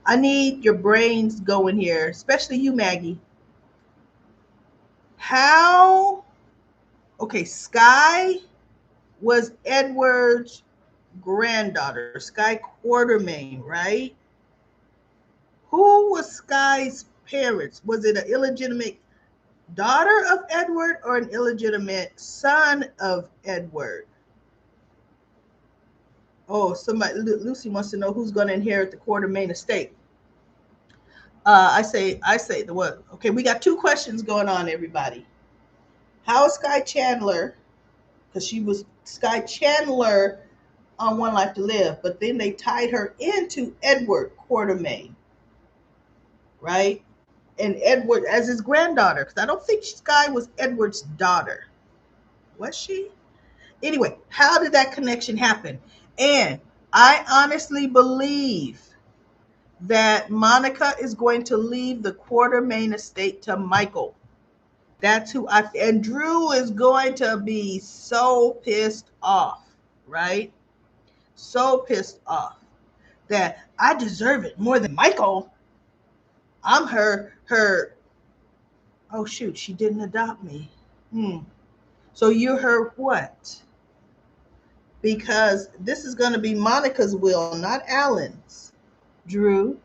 I need your brains going here, especially you, Maggie. Sky was Edward's granddaughter, Sky Quartermain, right? Who was Sky's parents? Was it an illegitimate daughter of Edward or an illegitimate son of Edward? Oh, somebody, Lucy wants to know who's going to inherit the Quartermain estate. I say the what? Okay, we got two questions going on, everybody. How is Sky Chandler? Because she was Sky Chandler on One Life to Live, but then they tied her into Edward Quartermain, right? And Edward as his granddaughter, because I don't think Sky was Edward's daughter. Was she? Anyway, how did that connection happen? And I honestly believe that Monica is going to leave the Quartermain estate to Michael. That's who and Drew is going to be so pissed off, right? So pissed off that I deserve it more than Michael. I'm her. Oh shoot, she didn't adopt me. So you're her what? Because this is going to be Monica's will, not Alan's. Drew.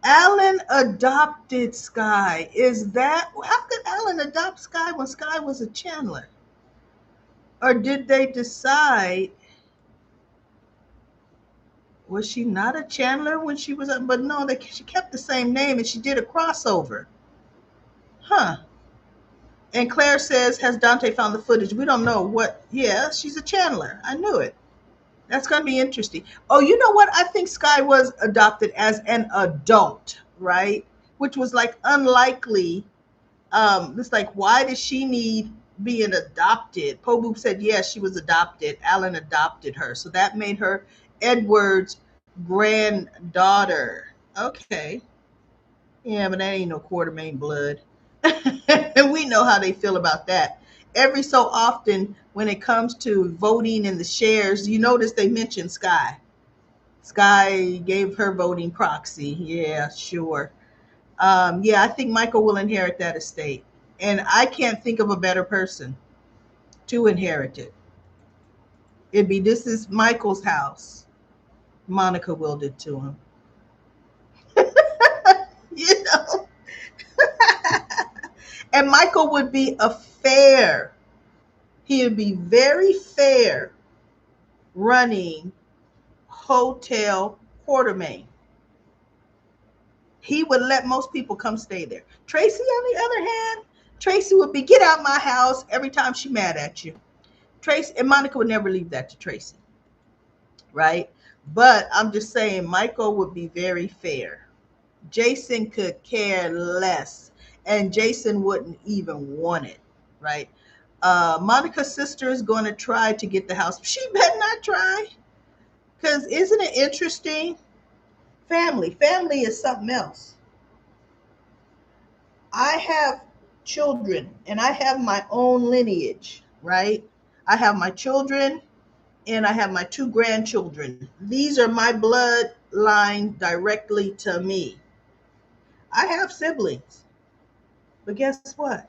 Alan adopted Sky. Is that how could Alan adopt Sky when Sky was a Chandler? Or did they decide, was she not a Chandler when she was but no, she kept the same name and she did a crossover. Huh. And Claire says, has Dante found the footage? We don't know what. Yeah, she's a Chandler. I knew it. That's going to be interesting. Oh, you know what? I think Sky was adopted as an adult, right? Which was like unlikely. It's like, why does she need being adopted? Poboop said, yes, she was adopted. Alan adopted her. So that made her Edward's granddaughter. Okay. Yeah, but that ain't no Quartermain blood. And we know how they feel about that. Every so often, when it comes to voting in the shares, you notice they mention Sky. Sky gave her voting proxy. Yeah, sure. Yeah, I think Michael will inherit that estate. And I can't think of a better person to inherit it. This is Michael's house. Monica willed it to him. You know? And Michael would be a fair. He would be very fair running Hotel Quartermain. He would let most people come stay there. Tracy, on the other hand, Tracy would be, get out my house every time she's mad at you. Tracy and Monica would never leave that to Tracy, right? But I'm just saying, Michael would be very fair. Jason could care less, and Jason wouldn't even want it, right? Monica's sister is going to try to get the house. She better not try, because isn't it interesting? Family is something else. I have children, and I have my own lineage, right? I have my children, and I have my two grandchildren. These are my bloodline directly to me. I have siblings, but guess what?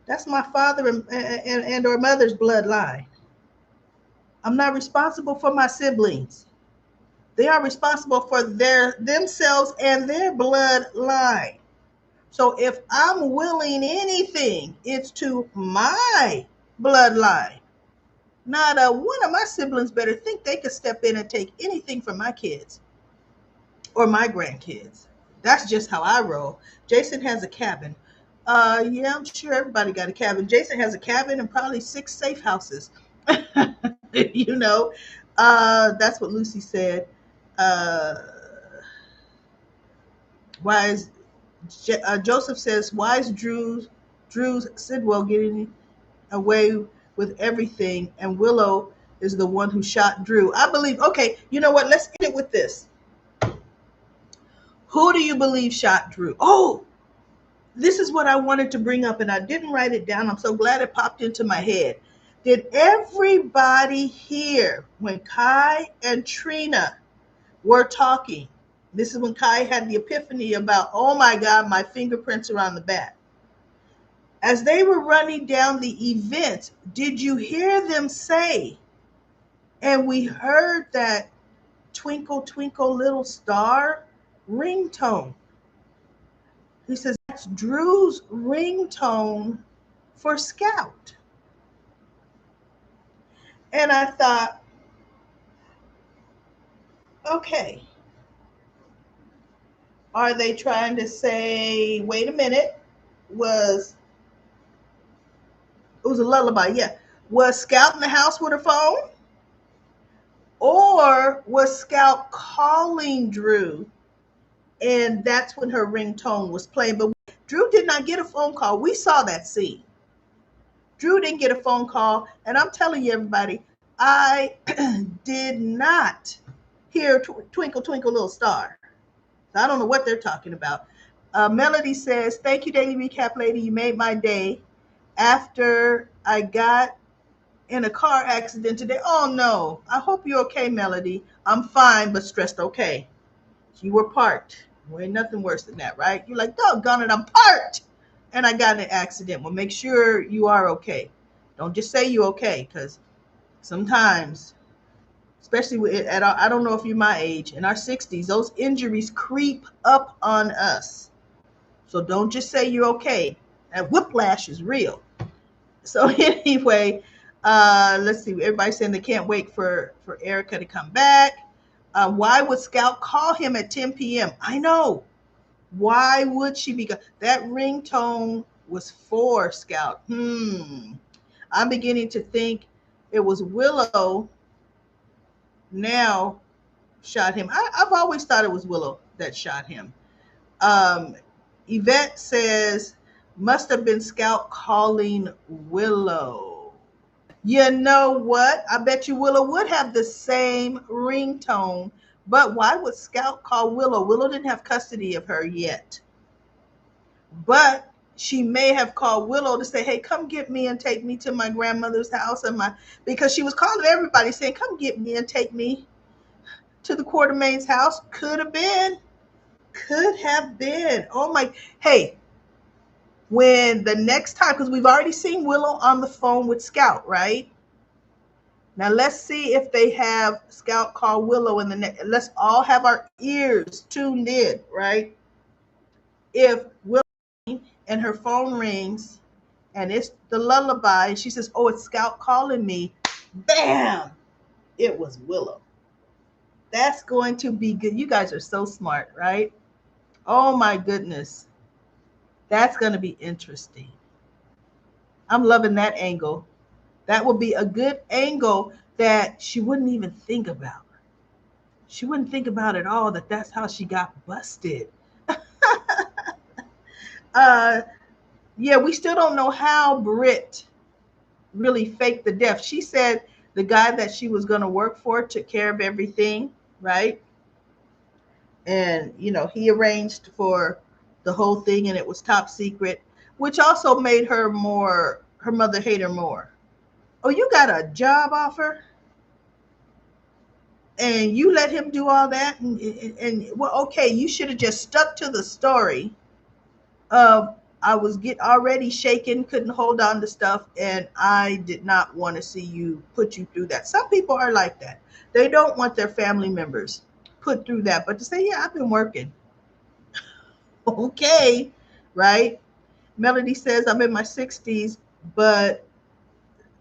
That's my father and or mother's bloodline. I'm not responsible for my siblings. They are responsible for themselves and their bloodline. So if I'm willing anything, it's to my bloodline. Not one of my siblings better think they could step in and take anything from my kids or my grandkids. That's just how I roll. Jason has a cabin. Yeah, I'm sure everybody got a cabin. Jason has a cabin and probably 6 safe houses. You know, that's what Lucy said. Uh, why is Joseph says, why is Drew's Sidwell getting away with everything, and Willow is the one who shot Drew? I believe. Okay, you know what? Let's end it with this. Who do you believe shot Drew? Oh, this is what I wanted to bring up, and I didn't write it down. I'm so glad it popped into my head. Did everybody hear when Kai and Trina were talking? This is when Kai had the epiphany about, oh my God, my fingerprints are on the bat. As they were running down the event, did you hear them say, and we heard that Twinkle, Twinkle, Little Star ringtone? He says, that's Drew's ringtone for Scout. And I thought, okay, are they trying to say, wait a minute, was it was a lullaby, yeah. Was Scout in the house with her phone? Or was Scout calling Drew? And that's when her ringtone was playing. But Drew did not get a phone call. We saw that scene. Drew didn't get a phone call. And I'm telling you, everybody, I did not hear Twinkle, Twinkle, Little Star. I don't know what they're talking about. Melody says, thank you, Daily Recap Lady. You made my day. After I got in a car accident today. Oh, no. I hope you're okay, Melody. I'm fine, but stressed okay. You were parked. Well, ain't nothing worse than that, right? You're like, doggone it, I'm parked. And I got in an accident. Well, make sure you are okay. Don't just say you're okay, because sometimes, especially I don't know if you're my age, in our 60s, those injuries creep up on us. So don't just say you're okay. And whiplash is real. So anyway, let's see. Everybody's saying they can't wait for Erica to come back. Why would Scout call him at 10 p.m.? I know. Why would she be? That ringtone was for Scout. I'm beginning to think it was Willow now shot him. I've always thought it was Willow that shot him. Yvette says, must have been Scout calling Willow. You know what? I bet you Willow would have the same ringtone. But why would Scout call Willow? Willow didn't have custody of her yet. But she may have called Willow to say, hey, come get me and take me to my grandmother's house. Because she was calling everybody saying, come get me and take me to the Quartermain's house. Could have been. Could have been. Oh my. Hey, when the next time, because we've already seen Willow on the phone with Scout, right? Now let's see if they have Scout call Willow in the next. Let's all have our ears tuned in, right? If Willow and her phone rings and it's the lullaby, and she says, oh, it's Scout calling me. Bam! It was Willow. That's going to be good. You guys are so smart, right? Oh my goodness. That's going to be interesting. I'm loving that angle. That would be a good angle that she wouldn't even think about. She wouldn't think about at all that's how she got busted. Yeah, we still don't know how Britt really faked the death. She said the guy that she was going to work for took care of everything, right? And, he arranged for the whole thing and it was top secret, which also made her mother hate her more. Oh, you got a job offer? And you let him do all that? And well, okay, you should have just stuck to the story of I was already shaken, couldn't hold on to stuff, and I did not want to see you put you through that. Some people are like that. They don't want their family members put through that. But to say, yeah, I've been working. Okay, right? Melody says, I'm in my 60s, but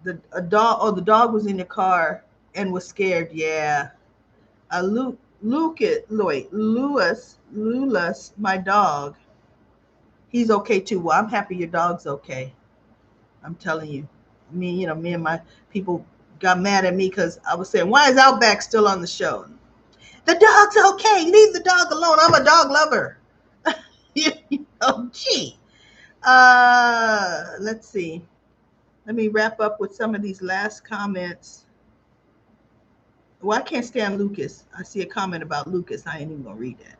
the dog was in the car and was scared. Yeah. Lewis, my dog, he's okay too. Well, I'm happy your dog's okay. I'm telling you. Me and my people got mad at me because I was saying, why is Outback still on the show? The dog's okay. Leave the dog alone. I'm a dog lover. Gee. Let's see. Let me wrap up with some of these last comments. Well, I can't stand Lucas. I see a comment about Lucas. I ain't even gonna read that.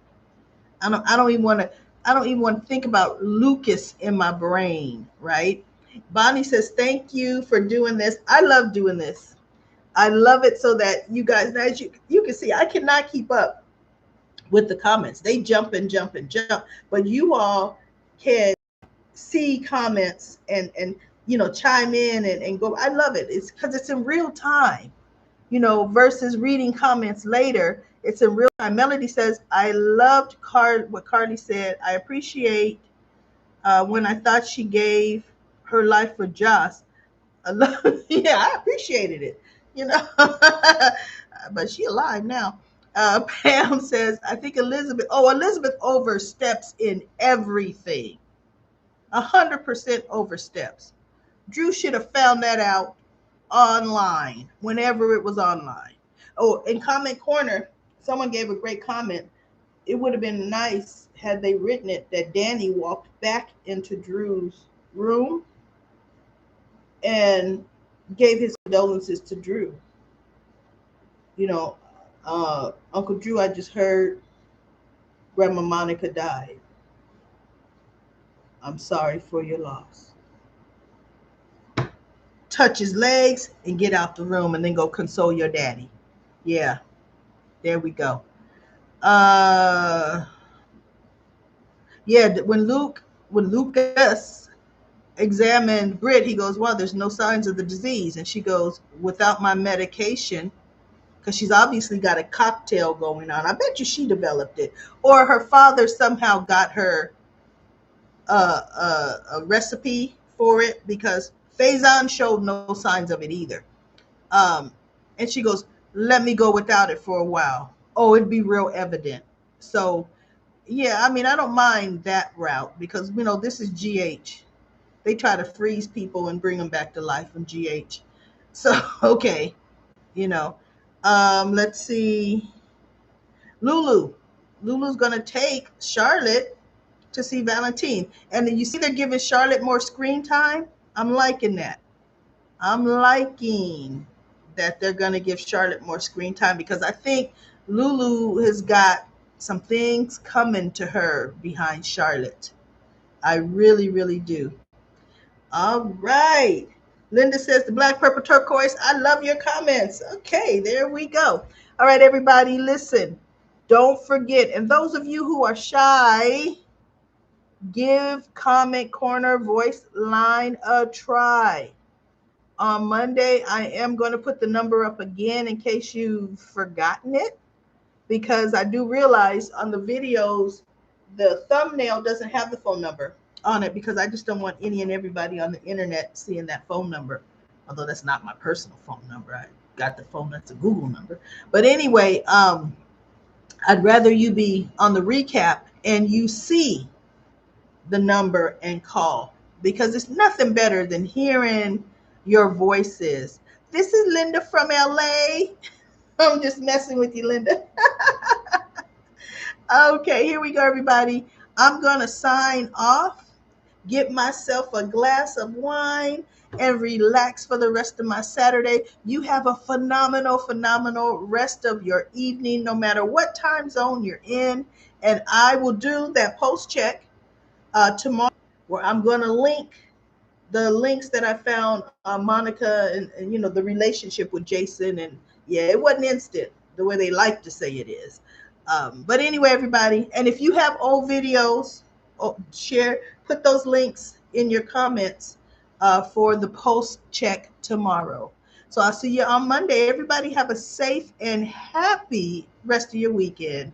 I don't even want to think about Lucas in my brain, right? Bonnie says, thank you for doing this. I love doing this. I love it so that you guys, as you can see, I cannot keep up with the comments. They jump and jump and jump, but you all can see comments and chime in and go. I love it. It's because it's in real time, versus reading comments later. It's in real time. Melody says, I loved what Carly said. I appreciate when I thought she gave her life for Joss. Yeah, I appreciated it. you know. But she alive now. Pam says, I think Elizabeth. Oh, Elizabeth oversteps in everything. 100% oversteps. Drew should have found that out online whenever it was online. Oh, in comment corner, someone gave a great comment. It would have been nice had they written it that Danny walked back into Drew's room and gave his condolences to Drew. You know, Uncle Drew, I just heard Grandma Monica died. I'm sorry for your loss. Touch his legs and get out the room and then go console your daddy. Yeah, there we go. Yeah, when Lucas examined Britt, he goes, well, there's no signs of the disease. And she goes, without my medication, because she's obviously got a cocktail going on. I bet you she developed it. Or her father somehow got her a recipe for it, because Faison showed no signs of it either. Um, and she goes, let me go without it for a while. Oh, it'd be real evident. So, yeah, I mean, I don't mind that route because, this is GH. They try to freeze people and bring them back to life in GH. So, okay, you know. Let's see. Lulu. Lulu's going to take Charlotte to see Valentine. And then you see they're giving Charlotte more screen time. I'm liking that. I'm liking that they're going to give Charlotte more screen time because I think Lulu has got some things coming to her behind Charlotte. I really, really do. All right. Linda says the black, purple, turquoise. I love your comments. Okay, there we go. All right, everybody, listen. Don't forget, and those of you who are shy, give Comment Corner Voice Line a try. On Monday, I am going to put the number up again in case you've forgotten it, because I do realize on the videos, the thumbnail doesn't have the phone number on it because I just don't want any and everybody on the internet seeing that phone number. Although that's not my personal phone number. I got the phone that's a Google number. But anyway, I'd rather you be on the recap and you see the number and call, because it's nothing better than hearing your voices. This is Linda from LA. I'm just messing with you, Linda. Okay, here we go, everybody. I'm going to sign off, get myself a glass of wine, and relax for the rest of my Saturday. You have a phenomenal, phenomenal rest of your evening, no matter what time zone you're in. And I will do that post check tomorrow, where I'm going to link the links that I found on Monica and the relationship with Jason. And yeah, it wasn't instant the way they like to say it is. But anyway, everybody, and if you have old videos, put those links in your comments for the post check tomorrow. So I'll see you on Monday. Everybody have a safe and happy rest of your weekend.